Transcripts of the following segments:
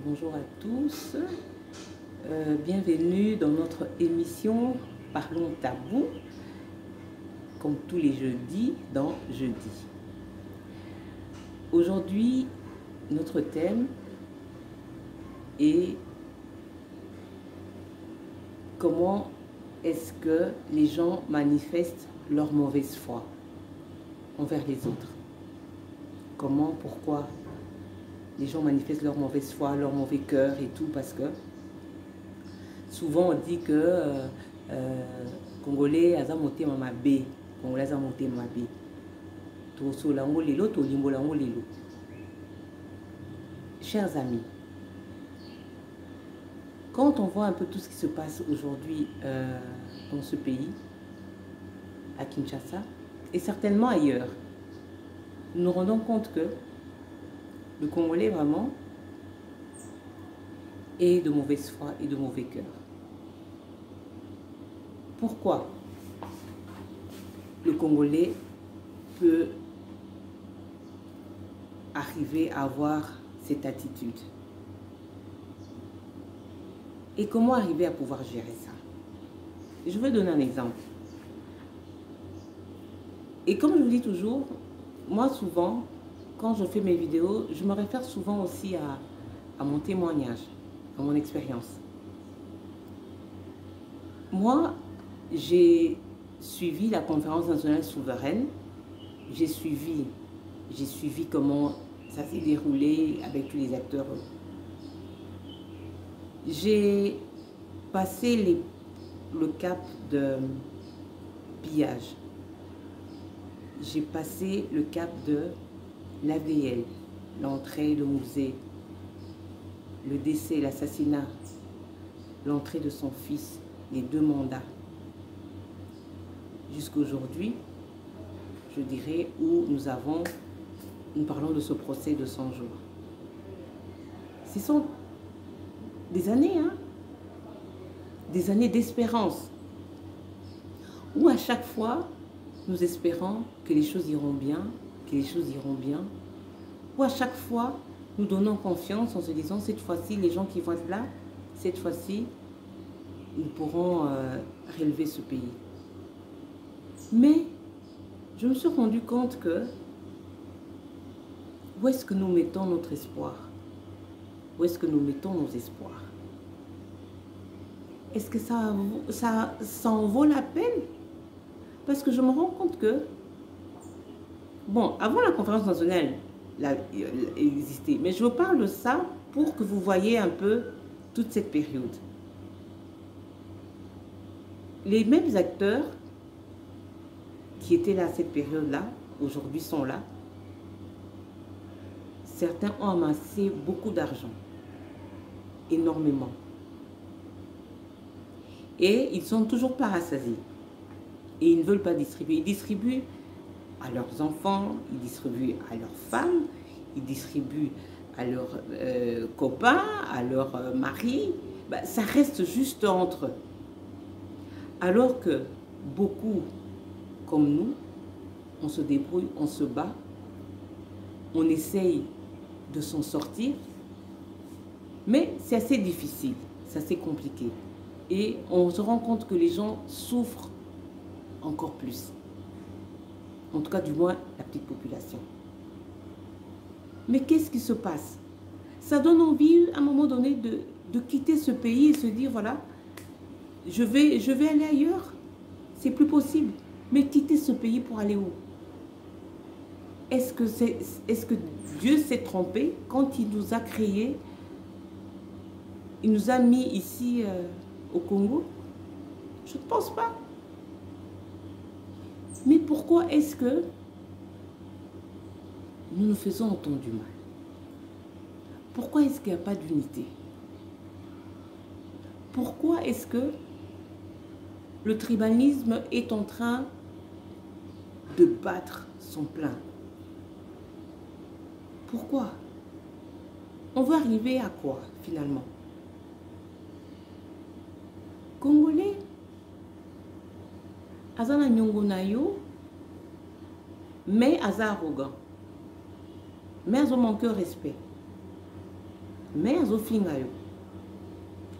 Bonjour à tous, bienvenue dans notre émission Parlons Tabou, comme tous les jeudis dans Jeudi. Aujourd'hui, notre thème est comment est-ce que les gens manifestent leur mauvaise foi envers les autres. Comment, pourquoi les gens manifestent leur mauvaise foi, leur mauvais cœur et tout, parce que souvent on dit que Congolais aza motema mabe, Congolais aza motema mabe. Tosolango lelo, tolimbolango lelo. Chers amis, quand on voit un peu tout ce qui se passe aujourd'hui dans ce pays, à Kinshasa, et certainement ailleurs, nous nous rendons compte que le Congolais vraiment est de mauvaise foi et de mauvais cœur. Pourquoi le Congolais peut arriver à avoir cette attitude? Et comment arriver à pouvoir gérer ça? Je vais donner un exemple. Et comme je vous dis toujours, moi souvent, quand je fais mes vidéos, je me réfère souvent aussi à mon témoignage, à mon expérience. Moi, j'ai suivi la conférence nationale souveraine, j'ai suivi comment ça s'est déroulé avec tous les acteurs. J'ai passé le cap de pillage. J'ai passé le cap de l'AVL, l'entrée de musée, le décès, l'assassinat, l'entrée de son fils, les 2 mandats. Jusqu'à aujourd'hui, je dirais, où nous parlons de ce procès de 100 jours. Ce sont des années, hein? Des années d'espérance, où à chaque fois, nous espérons que les choses iront bien, où à chaque fois, nous donnons confiance en se disant, cette fois-ci, les gens qui vont être là, cette fois-ci, nous pourrons relever ce pays. Mais, je me suis rendu compte que, où est-ce que nous mettons notre espoir? Où est-ce que nous mettons nos espoirs? Est-ce que ça en vaut la peine? Parce que je me rends compte que, bon, avant la conférence nationale, elle existait. Mais je vous parle de ça pour que vous voyez un peu toute cette période. Les mêmes acteurs qui étaient là à cette période-là, aujourd'hui sont là. Certains ont amassé beaucoup d'argent, énormément. Et ils ne sont toujours pas rassasiés. Et ils ne veulent pas distribuer. Ils distribuent à leurs enfants, ils distribuent à leurs femmes, ils distribuent à leurs copains, à leurs maris. Ben, ça reste juste entre eux. Alors que beaucoup, comme nous, on se débrouille, on se bat, on essaye de s'en sortir, mais c'est assez difficile, c'est assez compliqué. Et on se rend compte que les gens souffrent encore plus. En tout cas, du moins, la petite population. Mais qu'est-ce qui se passe? Ça donne envie, à un moment donné, de quitter ce pays et se dire, voilà, je vais aller ailleurs. C'est plus possible. Mais quitter ce pays pour aller où? Est-ce que Dieu s'est trompé quand il nous a créés? Il nous a mis ici au Congo? Je ne pense pas. Mais pourquoi est-ce que nous nous faisons autant du mal? Pourquoi est-ce qu'il n'y a pas d'unité? Pourquoi est-ce que le tribalisme est en train de battre son plein? Pourquoi? On va arriver à quoi finalement? Congolais, azana nyongo na yo, mais aza arrogant, mais azo manque respect. Mais azofinga yo,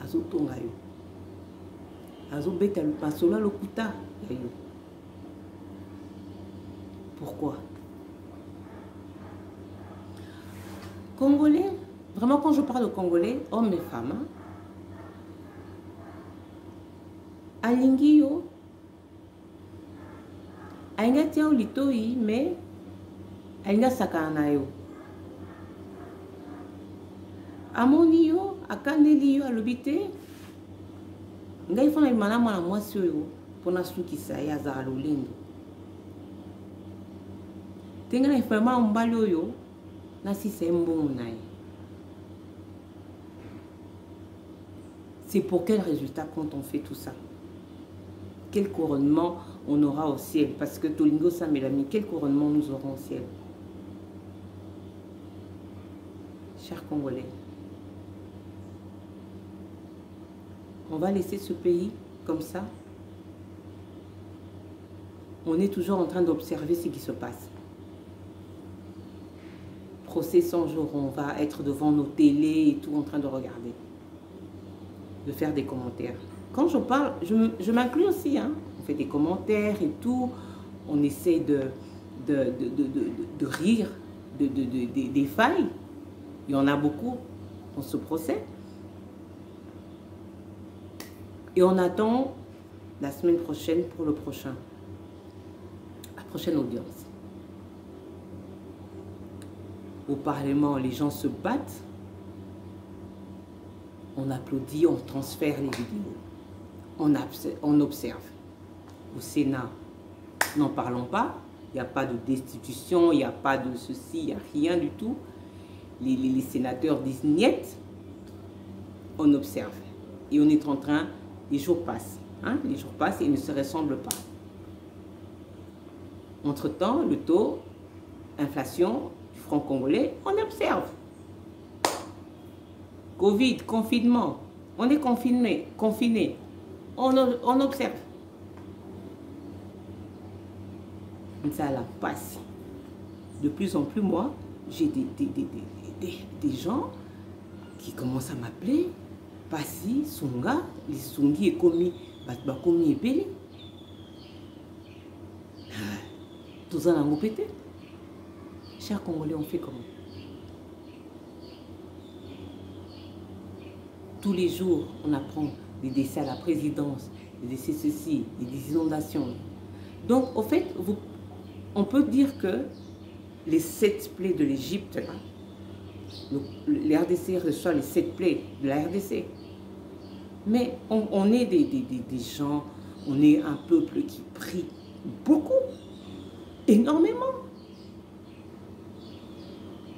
azotonga yo, azobeta masolo lokuta ya yo. Pourquoi? Congolais, vraiment quand je parle de Congolais, hommes et femmes, hein, alingi yo, alinga tia o litoi, mais alinga sakana yo. Amoni yo, akaneli yo, alobite, ngai fana imana mwana mwasi yo, pona sukisa ya za alolindo. Tenga na ifama mbali yo, nasi c'est bon naï. C'est pour quel résultat quand on fait tout ça? Quel couronnement on aura au ciel? Parce que Tolingo Samelami, quel couronnement nous aurons au ciel? Chers Congolais, on va laisser ce pays comme ça? On est toujours en train d'observer ce qui se passe. Procès 100 jours, on va être devant nos télés et tout en train de regarder, de faire des commentaires. Quand je parle, je m'inclus aussi, hein. On fait des commentaires et tout, on essaie de rire des failles. Il y en a beaucoup dans ce procès. Et on attend la semaine prochaine pour la prochaine audience. Au Parlement, les gens se battent, on applaudit, on transfère les vidéos, on observe. Au Sénat, n'en parlons pas, il n'y a pas de destitution, il n'y a pas de ceci, il n'y a rien du tout. Les sénateurs disent niet, on observe. Et on est en train, les jours passent, hein, les jours passent et ils ne se ressemblent pas. Entre-temps, le taux, inflation, franc congolais, on observe. Covid, confinement, on est confiné, on observe. Ça la passe. De plus en plus, moi, j'ai des gens qui commencent à m'appeler Passi, Sunga, les Sungi et Komi, Batbakomi et Bélé. Tout ça n'a pas pété. Chers Congolais, on fait comment? Tous les jours, on apprend des décès à la présidence, des décès ceci, des inondations. Donc, au fait, on peut dire que les 7 plaies de l'Égypte, les RDC reçoit les 7 plaies de la RDC. Mais on est des gens, on est un peuple qui prie beaucoup, énormément.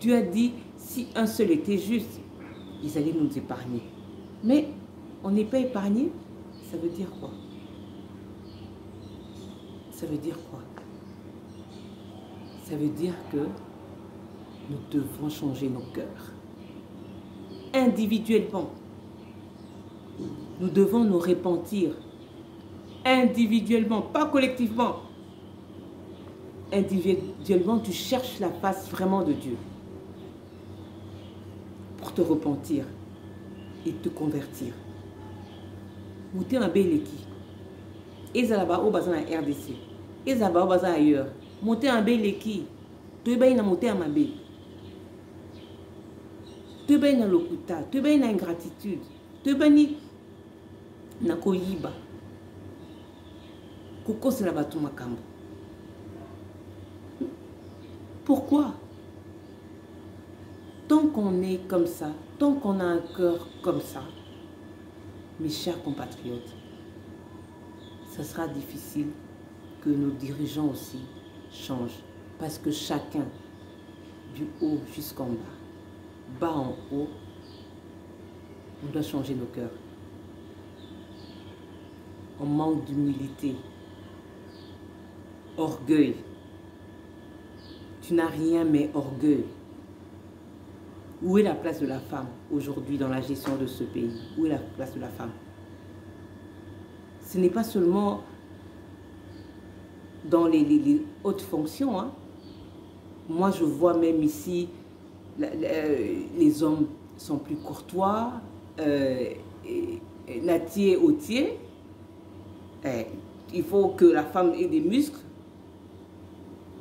Dieu a dit, si un seul était juste, ils allaient nous épargner. Mais on n'est pas épargné, ça veut dire quoi? Ça veut dire quoi? Ça veut dire que nous devons changer nos cœurs. Individuellement. Nous devons nous repentir. Individuellement, pas collectivement. Individuellement, tu cherches la face vraiment de Dieu. Pour te repentir et te convertir. Mouté un beleki. Ezalaba au bazan à RDC. Ezalaba au bazan ailleurs. Mouté un beleki. Tu es na mouté à mabé. Tu es na lokuta. Tu es na ingratitude. Tu es na koyiba. Koko c'est la batou makambo. Pourquoi? Tant qu'on est comme ça, tant qu'on a un cœur comme ça, mes chers compatriotes, ça sera difficile que nos dirigeants aussi changent. Parce que chacun, du haut jusqu'en bas en haut, on doit changer nos cœurs. On manque d'humilité, orgueil. Tu n'as rien mais orgueil. Où est la place de la femme aujourd'hui dans la gestion de ce pays? Où est la place de la femme? Ce n'est pas seulement dans les hautes fonctions. Hein. Moi, je vois même ici les hommes sont plus courtois, natier, autier. Il faut que la femme ait des muscles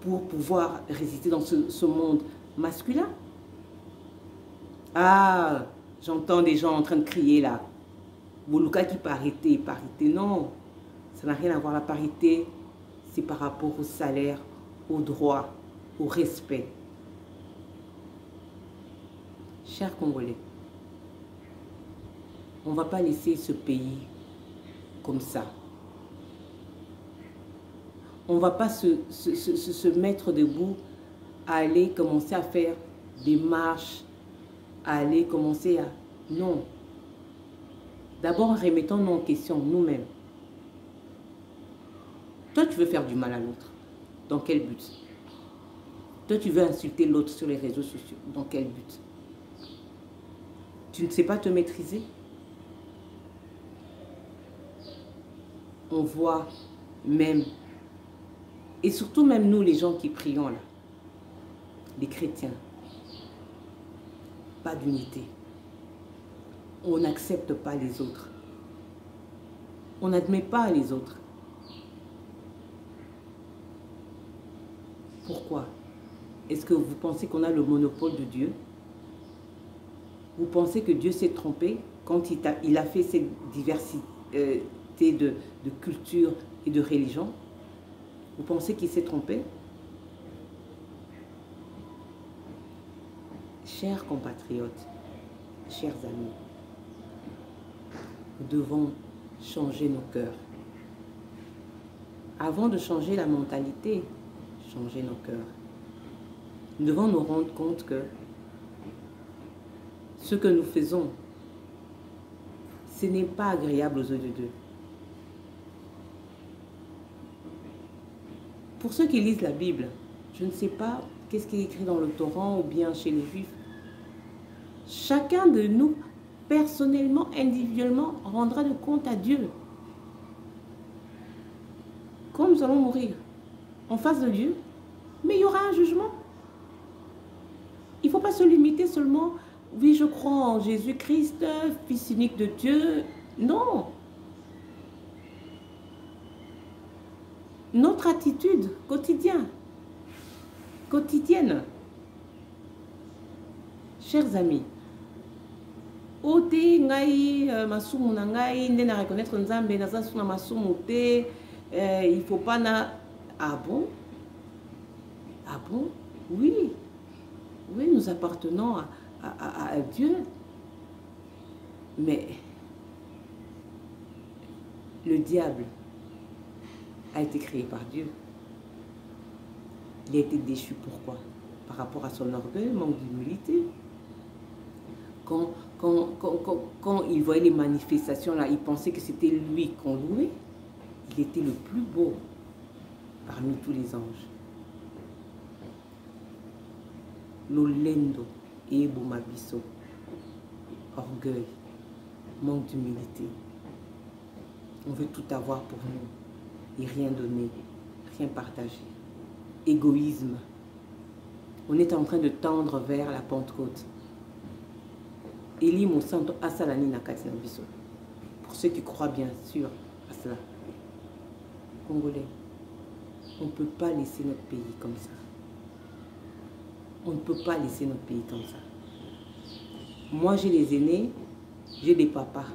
pour pouvoir résister dans ce monde masculin. Ah, j'entends des gens en train de crier là. Boluka qui parité, parité, non. Ça n'a rien à voir, la parité, c'est par rapport au salaire, au droit, au respect. Chers Congolais, on ne va pas laisser ce pays comme ça. On ne va pas se mettre debout à aller commencer à faire des marches, à aller commencer à... Non. D'abord, remettons-nous en question nous-mêmes. Toi, tu veux faire du mal à l'autre. Dans quel but? Toi, tu veux insulter l'autre sur les réseaux sociaux. Dans quel but? Tu ne sais pas te maîtriser? On voit même, et surtout même nous, les gens qui prions là, les chrétiens, pas d'unité. On n'accepte pas les autres. On n'admet pas les autres. Pourquoi? Est-ce que vous pensez qu'on a le monopole de Dieu? Vous pensez que Dieu s'est trompé quand il a fait cette diversité de culture et de religion? Vous pensez qu'il s'est trompé? Chers compatriotes, chers amis, nous devons changer nos cœurs. Avant de changer la mentalité, changer nos cœurs. Nous devons nous rendre compte que ce que nous faisons, ce n'est pas agréable aux yeux de Dieu. Pour ceux qui lisent la Bible, je ne sais pas qu'est-ce qui est écrit dans le Coran ou bien chez les Juifs. Chacun de nous, personnellement, individuellement, rendra de compte à Dieu. Quand nous allons mourir en face de Dieu, mais il y aura un jugement. Il ne faut pas se limiter seulement, oui, je crois en Jésus-Christ, Fils unique de Dieu. Non. Notre attitude quotidienne. Chers amis, ote ngai masumu na ngai nde na reconnaître nzambe naza suna masumu te, il faut pas na... Ah bon? Ah bon? Oui. Oui, nous appartenons à Dieu. Mais le diable a été créé par Dieu. Il a été déchu. Pourquoi? Par rapport à son orgueil, manque d'humilité. Quand il voyait les manifestations là, il pensait que c'était lui qu'on louait. Il était le plus beau parmi tous les anges. Lolendo et Bomabiso. Orgueil, manque d'humilité. On veut tout avoir pour nous et rien donner, rien partager. Égoïsme. On est en train de tendre vers la Pentecôte. Eli Monsanto Asalani Nakati Nabiso. Pour ceux qui croient bien sûr à cela. Congolais, on ne peut pas laisser notre pays comme ça. On ne peut pas laisser notre pays comme ça. Moi, j'ai les aînés, j'ai des papas.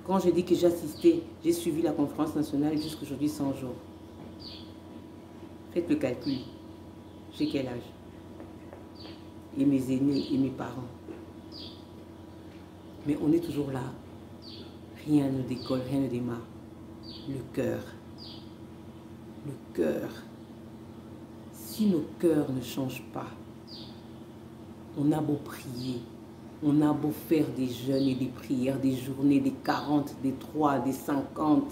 Quand je dis que j'ai assisté, j'ai suivi la conférence nationale jusqu'aujourd'hui 100 jours. Faites le calcul. J'ai quel âge? Et mes aînés et mes parents. Mais on est toujours là. Rien ne décolle, rien ne démarre. Le cœur. Le cœur. Si nos cœurs ne changent pas, on a beau prier, on a beau faire des jeûnes et des prières, des journées, des 40, des 3, des 50,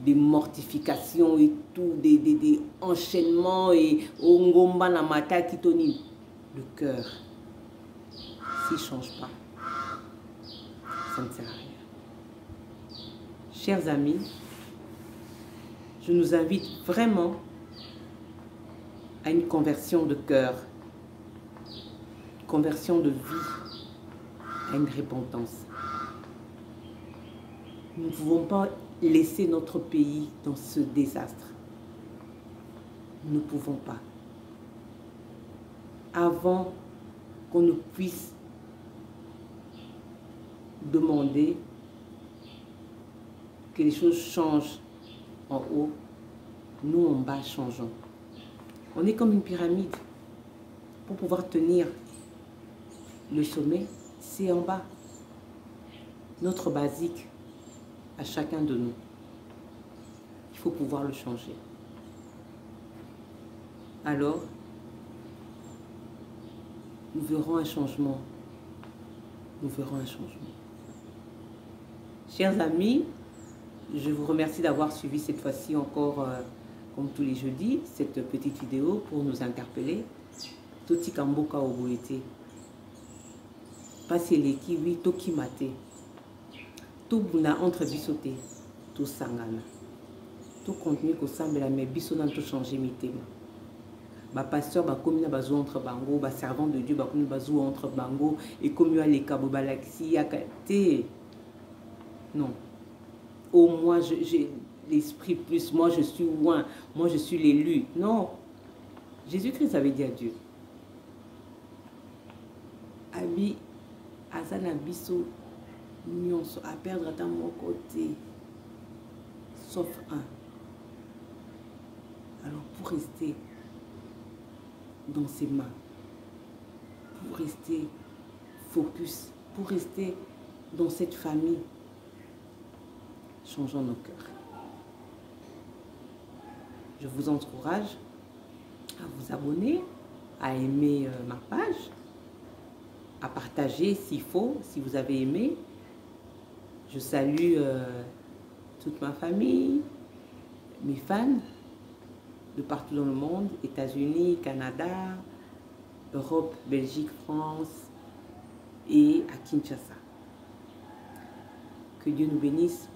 des mortifications et tout, des enchaînements et ongomba na mata kitoni. Le cœur, s'il ne change pas, ça ne sert à rien. Chers amis, je nous invite vraiment à une conversion de cœur. conversion de vie à une repentance. Nous ne pouvons pas laisser notre pays dans ce désastre. Nous ne pouvons pas. Avant qu'on ne puisse demander que les choses changent en haut, nous en bas changeons. On est comme une pyramide. Pour pouvoir tenir le sommet, c'est en bas. Notre basique à chacun de nous. Il faut pouvoir le changer. Alors, nous verrons un changement. Nous verrons un changement. Chers amis, je vous remercie d'avoir suivi cette fois-ci encore, comme tous les jeudis, cette petite vidéo pour nous interpeller. Toti kamboka oboete. Passez les kiwi, toki mate. Tout buna entre bisote, tout sangana. Tout continue que semble la mais bisona tout changer mitema. Ba pasteur ba komina bazo entre bango, ba servant de Dieu ba komina bazo entre bango et comme les kabo balaxi akate. Non. Oh moi j'ai l'esprit plus, moi je suis loin, moi je suis l'élu. Non. Jésus-Christ avait dit à Dieu. Abi azana biso nyonso à perdre à mon côté sauf un. Alors pour rester dans ses mains, pour rester focus, pour rester dans cette famille, changeons nos cœurs. Je vous encourage à vous abonner, à aimer ma page, à partager s'il faut, si vous avez aimé. Je salue toute ma famille, mes fans de partout dans le monde, États-Unis, Canada, Europe, Belgique, France et à Kinshasa. Que Dieu nous bénisse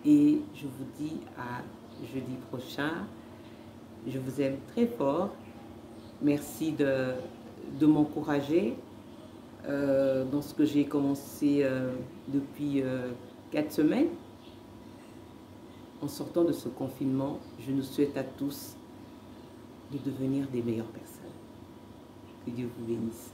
et je vous dis à jeudi prochain. Je vous aime très fort. Merci de m'encourager dans ce que j'ai commencé depuis 4 semaines. En sortant de ce confinement, je nous souhaite à tous de devenir des meilleures personnes. Que Dieu vous bénisse.